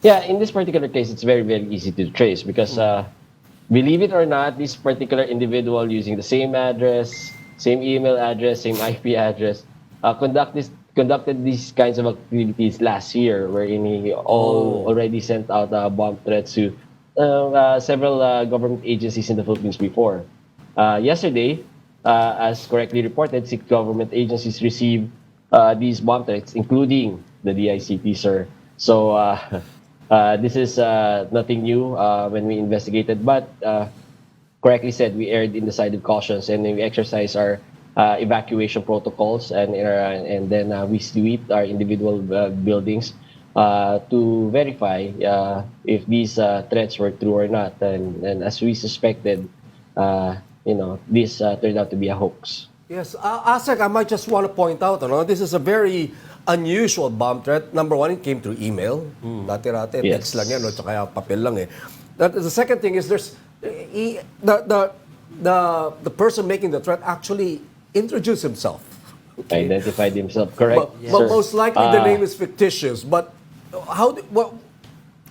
Yeah, in this particular case, it's very, very easy to trace because, believe it or not, this particular individual using the same address, same email address, same IP address, conducted these kinds of activities last year, wherein he Oh. already sent out bomb threats to several government agencies in the Philippines before. Yesterday, as correctly reported, 6 government agencies received these bomb threats, including the DICT, sir. So this is nothing new when we investigated, but correctly said, we erred in the side of cautions and we exercise our evacuation protocols and then we sweep our individual buildings to verify if these threats were true or not. And as we suspected, this turned out to be a hoax. Yes, Asek, I might just want to point out, this is a very unusual bomb threat. Number one, it came through email. Dati-rati, Yes. text lang yan, tsaka papel lang eh. The second thing is the person making the threat actually introduced himself. Okay. Identified himself, correct? But sir? most likely the name is fictitious. But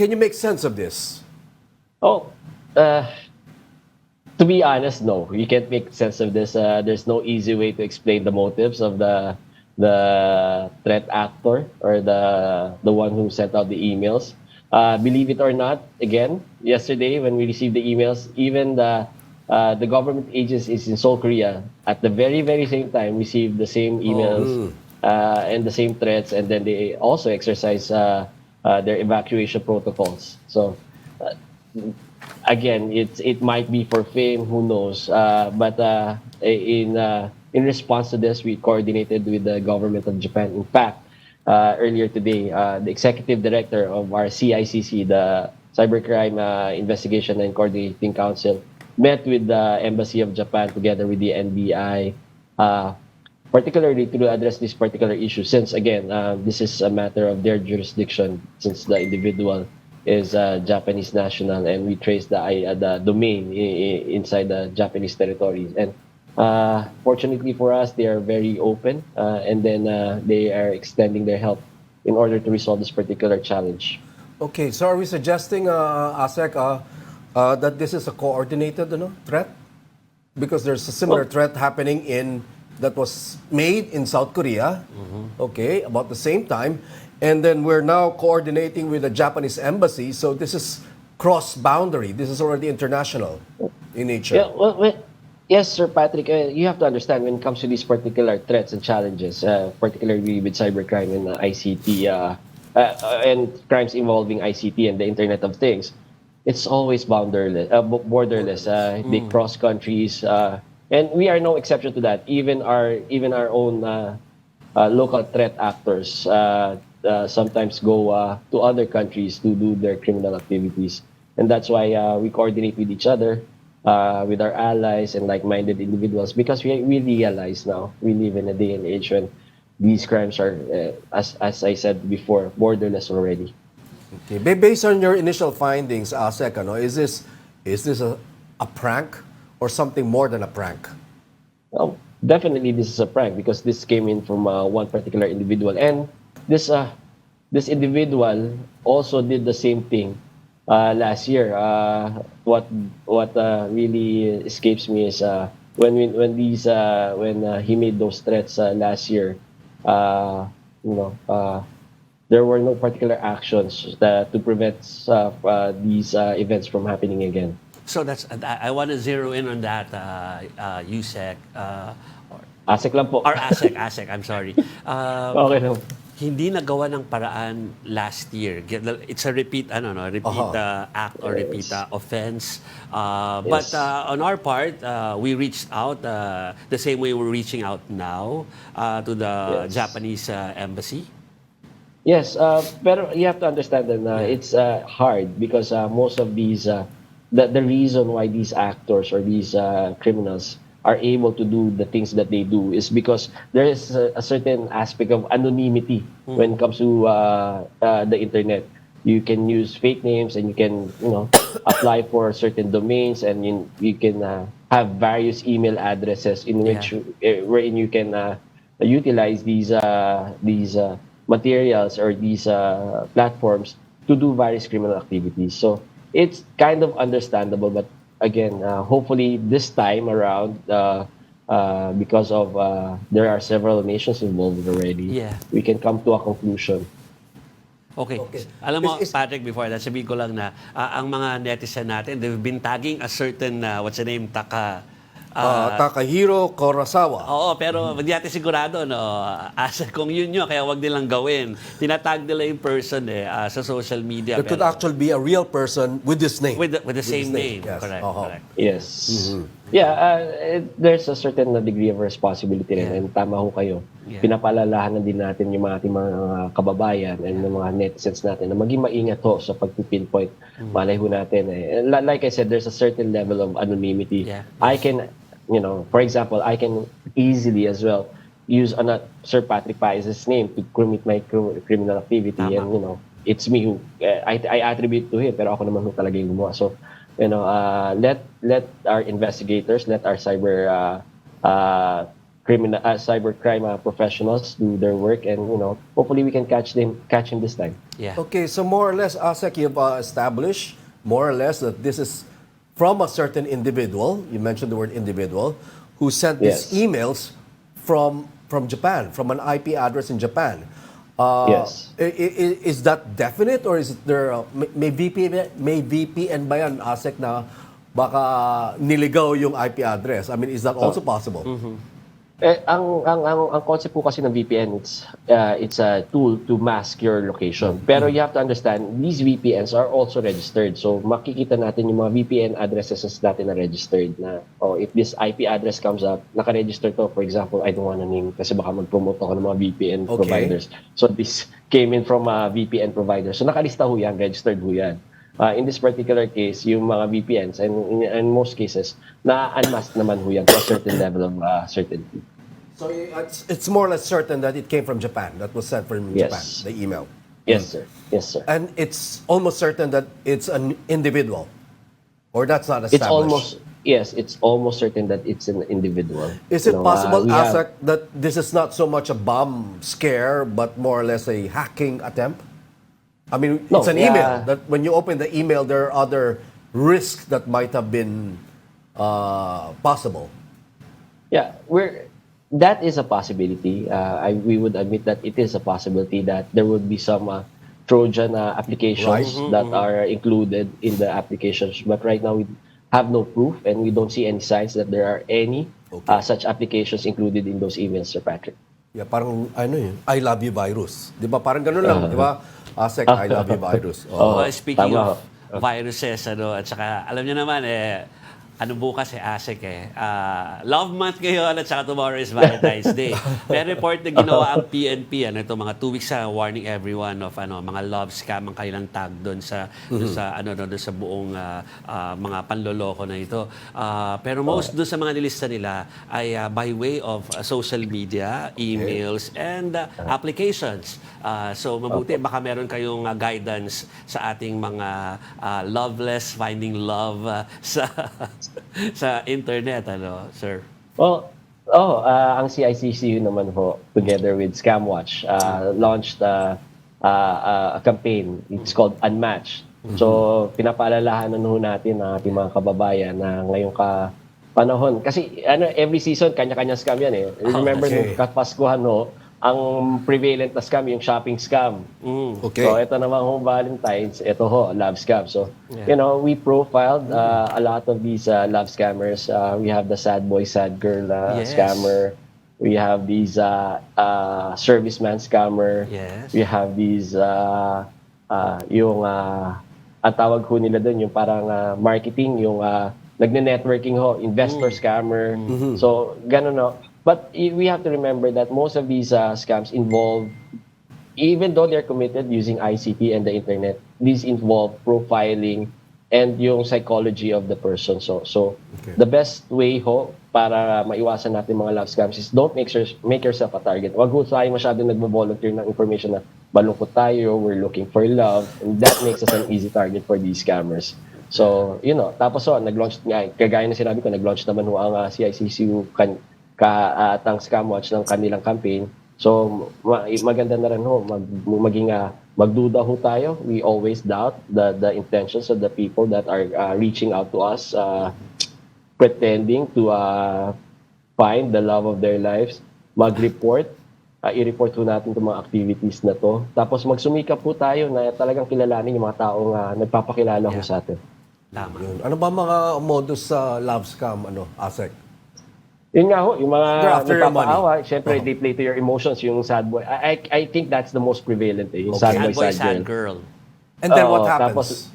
can you make sense of this? Oh, to be honest, no. You can't make sense of this. There's no easy way to explain the motives of the threat actor or the one who sent out the emails. Believe it or not, again, yesterday when we received the emails, even the government agencies in Seoul, Korea, at the very, very same time received the same emails and the same threats, and then they also exercise their evacuation protocols. So, again, it might be for fame, who knows? But in response to this, we coordinated with the government of Japan. In fact, earlier today, the executive director of our CICC, the Cybercrime Investigation and Coordinating Council, met with the Embassy of Japan together with the NBI, particularly to address this particular issue. Since again, this is a matter of their jurisdiction, since the individual is a Japanese national, and we trace the domain inside the Japanese territories. And fortunately for us, they are very open, and then they are extending their help in order to resolve this particular challenge. Okay, so are we suggesting, Asek, that this is a coordinated threat? Because there's a similar threat happening that was made in South Korea, okay, about the same time. And then we're now coordinating with the Japanese embassy. So this is cross-boundary. This is already international in nature. Yeah, well, yes, Sir Patrick. You have to understand when it comes to these particular threats and challenges, particularly with cybercrime and ICT, and crimes involving ICT and the Internet of Things, it's always borderless. They cross countries, and we are no exception to that. Even our own local threat actors sometimes go to other countries to do their criminal activities, and that's why we coordinate with each other, with our allies and like-minded individuals, because we realize now we live in a day and age when these crimes are, as I said before, borderless already. Okay. Based on your initial findings, Asek, is this a prank or something more than a prank? Well, definitely this is a prank because this came in from one particular individual, and this individual also did the same thing last year. What really escapes me is when he made those threats last year. There were no particular actions to prevent these events from happening again. So I want to zero in on that, USEC, Asek lang po. or ASEC, I'm sorry. Okay lang. Hindi nagawa ng paraan last year. It's a repeat act or repeat offense. But on our part, we reached out the same way we're reaching out now to the Japanese embassy. Yes, but you have to understand that it's hard because most of these, the reason why these actors or these criminals are able to do the things that they do is because there is a certain aspect of anonymity when it comes to the internet. You can use fake names and you can, apply for certain domains, and you can have various email addresses in which wherein you can utilize these materials or these platforms to do various criminal activities. So it's kind of understandable, but again, hopefully this time around, because of there are several nations involved already, Yeah. we can come to a conclusion. Okay. Okay. Alam mo, Is- Patrick, before that, sabihin ko lang na ang mga netizen natin, they've been tagging a certain, what's the name, Takahiro Kurosawa. Oo, pero hindi natin sigurado, no? Asa kung yun yun, kaya wag nilang gawin. Tinatag nila yung person sa social media. There could pero actually be a real person with this name. with the same his name. Yes. Correct, Uh-huh. correct. Yes. Yeah, there's a certain degree of responsibility rin. Yeah. And tama ho kayo. Yeah. Pinapalalahanan din natin yung mga ating mga kababayan and yung mga netizens natin na maging maingat ho sa pag-pinpoint. Malay ho natin. Like I said, there's a certain level of anonymity. Yeah. I can, for example, I can easily as well use Sir Patrick Pais's name to commit my criminal activity. Tama. And, it's me who, I attribute to him, pero ako naman ho talaga yung gumawa. So, let our investigators, let our cybercrime professionals do their work, and hopefully we can catch him this time. Yeah. Okay, so more or less, Asec, you've established more or less that this is from a certain individual. You mentioned the word individual, who sent these Yes. emails from Japan, from an IP address in Japan. Yes. Is that definite, or is there may VPN ba yan, Asec, na baka niligaw yung IP address? I mean, is that also possible? Ang concept po kasi ng VPN, it's a tool to mask your location. Pero you have to understand, these VPNs are also registered. So makikita natin yung mga VPN addresses natin na registered na, if this IP address comes up, naka-register to. For example, I don't want to name kasi baka mag-promote ako ng mga VPN providers. So this came in from a VPN provider. So nakalista ho yan, registered ho yan. In this particular case, yung mga VPNs, and in most cases, na-unmask naman ho yan to a certain level of certainty. So it's more or less certain that it came from Japan, that was sent from Yes. Japan, the email. Yes, sir. Yes, sir. And it's almost certain that it's an individual, or that's not established. It's almost certain that it's an individual. Is it possible, we have- Asec, that this is not so much a bomb scare, but more or less a hacking attempt? I mean, No, it's an yeah. email. That when you open the email, there are other risks that might have been possible. Yeah, that is a possibility. We would admit that it is a possibility that there would be some Trojan applications that are included in the applications. But right now, we have no proof, and we don't see any signs that there are any such applications included in those emails, Sir Patrick. Yeah, parang I love you virus. 'Di ba? Parang ganun lang, 'di ba? Asec, I love you virus. Well, speaking tama. of viruses, at saka alam niyo naman, bukas Asec Love Month ngayon at saka tomorrow is Valentine's Day. May report na ginawa ang PNP, ito mga 2 weeks warning everyone of mga love scam ang kailang tag doon sa doon sa buong mga panloloko na ito. Pero most doon sa mga nilista nila ay by way of social media, emails, and applications. So mabuti baka meron kayong guidance sa ating mga loveless finding love sa internet, sir? Well, ang CICCU naman ho, together with Scamwatch, launched a campaign. It's called Unmatched. So, pinapaalalahanan ho natin ang ating mga kababayan na ngayong panahon. Kasi every season, kanya-kanya scam yan eh. Remember nung Kapaskuhan ho, ang prevalent na scam, yung shopping scam. Okay. So, ito naman ho, Valentine's, ito ho, love scam. So, we profiled a lot of these love scammers. We have the sad boy, sad girl scammer. We have these serviceman scammer. Yes. We have these, ang tawag ho nila doon, yung parang marketing, yung nagne-networking ho, investor scammer. So, ganun ho. But we have to remember that most of these scams involve, even though they're committed using ICT and the internet, these involve profiling and yung psychology of the person. So the best way ho para maiwasan natin mga love scams is don't make yourself a target. Wag ho tayo masyadong nagbo-volunteer ng information na malungkot tayo, we're looking for love, and that makes us an easy target for these scammers. So, tapos nag-launch, kagaya na sinabi ko, nag-launch naman ho ang CICCU Scamwatch ng kanilang campaign. So maganda na rin ho maging magduda ho tayo. We always doubt the intentions of the people that are reaching out to us, pretending to find the love of their lives, mag-report, i-report po natin itong mga activities na to. Tapos magsumikap po tayo na talagang kilalanin yung mga taong nagpapakilala ho sa atin. Tama. Yun. Ano ba mga modus sa love scam, Asec? Yun nga ho, yung mga They're after your nagpapaawa, syempre they play to your emotions, yung sad boy. I think that's the most prevalent, yung sad boy, sad girl. And then what Oo, happens?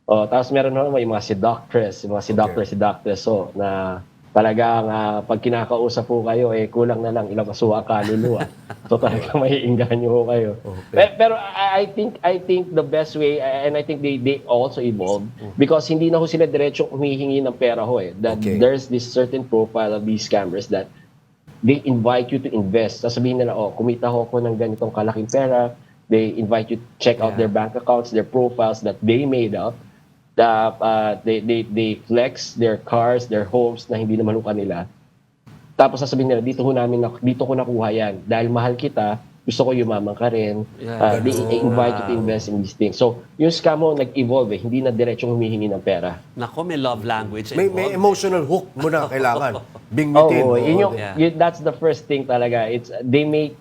Tapos meron naman yung mga seductress, seductress. So, na talagang pag kinakausap po kayo, kulang na lang ilang masuha kaluluwa. So talagang maiinganyo ho kayo. Okay. Pero I think the best way, and I think they also evolved, because hindi na ho sila diretsong humihingi ng pera ho That there's this certain profile of these scammers that they invite you to invest. Sasabihin nila, kumita ho ako ng ganitong kalaking pera. They invite you to check out their bank accounts, their profiles that they made up. They flex their cars, their homes na hindi naman ho kanila. Tapos sasabihin nila, dito ko nakuha yan. Dahil mahal kita, gusto ko yumaman ka rin. They invite you to invest in these things. So, yung scam mo nag-evolve hindi na diretsong humihingi ng pera. Nako, may love language May involved. emotional hook mo na kailangan. Bingwitin. That's the first thing talaga. They may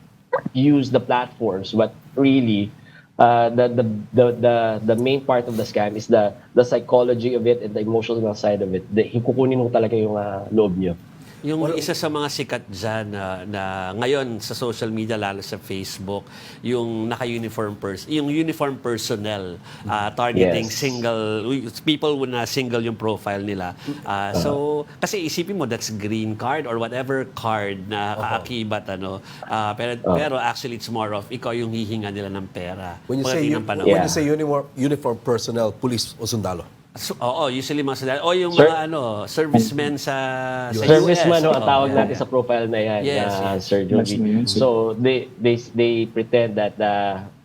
use the platforms, but really, the main part of the scam is the psychology of it and the emotional side of it. Kukunin mo talaga yung loob nyo. Yung isa sa mga sikat dyan na ngayon sa social media, lalo sa Facebook, yung naka-uniform yung uniform personnel targeting single people na single yung profile nila. So kasi isipin mo that's green card or whatever card na kaakibat pero actually it's more of ikaw yung hihinga nila ng pera. When you say uniform personnel, police o sundalo. So, usually mga sundalo. O yung mga servicemen sa Serviceman US. ang tawag natin sa profile na yan, Sir Joby. So they pretend that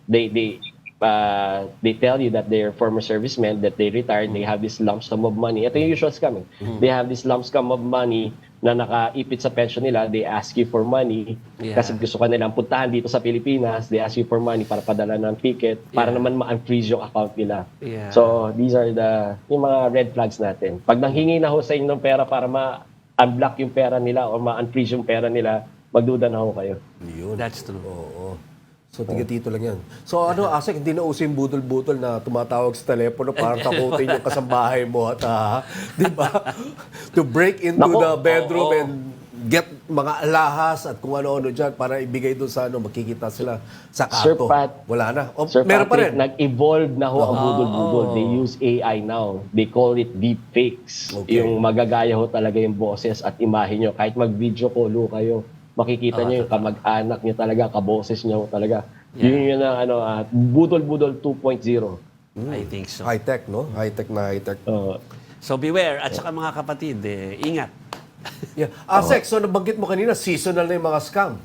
they tell you that they're former servicemen, that they retired, they have this lump sum of money. Ito yung usual scam. They have this lump sum of money na nakaipit sa pension nila. They ask you for money kasi gusto ka nilang puntahan dito sa Pilipinas. They ask you for money para padala ng ticket para naman ma-unfreeze yung account nila. So these are yung mga red flags natin. Pag nanghingi na ho sa inyo ng pera para ma-unblock yung pera nila o ma-unfreeze yung pera nila, magduda na ho kayo. Yun. That's true. Oo. So, tiga-tito lang yan. So, Asek, hindi na uso yung budol-budol na tumatawag sa telepono para takutin yung kasambahay mo at, di ba? To break into the bedroom and get mga alahas at kung ano-ano dyan para ibigay doon sa makikita sila sa kato. Wala na. Sir meron pa rin. Nag-evolve na ho ang budol-budol. They use AI now. They call it deep fakes. Yung magagaya ho talaga yung boses at imahe nyo. Kahit mag-video call ho kayo, makikita nyo yung kamag-anak nyo talaga, kaboses nyo talaga. Yun ang budol-budol 2.0. I think so. High-tech, no? High-tech na high-tech. So beware. At saka mga kapatid, ingat. Asek, so nabanggit mo kanina, seasonal na yung mga scam.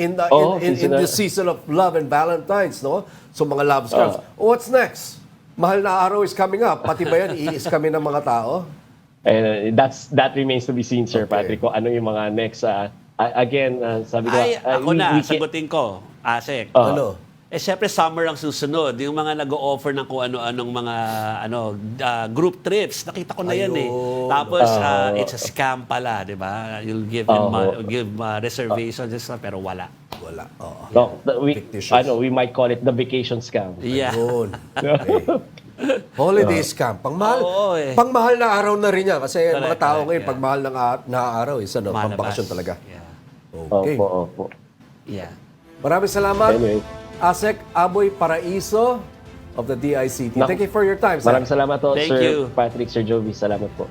In the season of love and Valentine's, no? So mga love scams. What's next? Mahal na araw is coming up. Pati ba yan, iis kami ng mga tao? That remains to be seen, Sir Patrick. Kung ano yung mga next... Again, sabi ko... sagutin ko, Asek. Ano? Siyempre, summer ang susunod. Yung mga nag-o-offer ng kung ano-anong mga group trips. Nakita ko na yan Tapos, it's a scam pala, di ba? You'll give reservations, pero wala. Wala. We might call it the vacation scam. Yeah. Holiday scam. Pangmahal na araw na rin yan. Kasi mga tao ngayon, pagmahal na araw, pambakasyon talaga. Okay. Opo. Yeah. Maraming salamat. Anyway. Asec Aboy Paraiso of the DICT. Thank you for your time, sir. Maraming salamat po, Thank Sir you. Patrick, Sir Joby. Salamat po.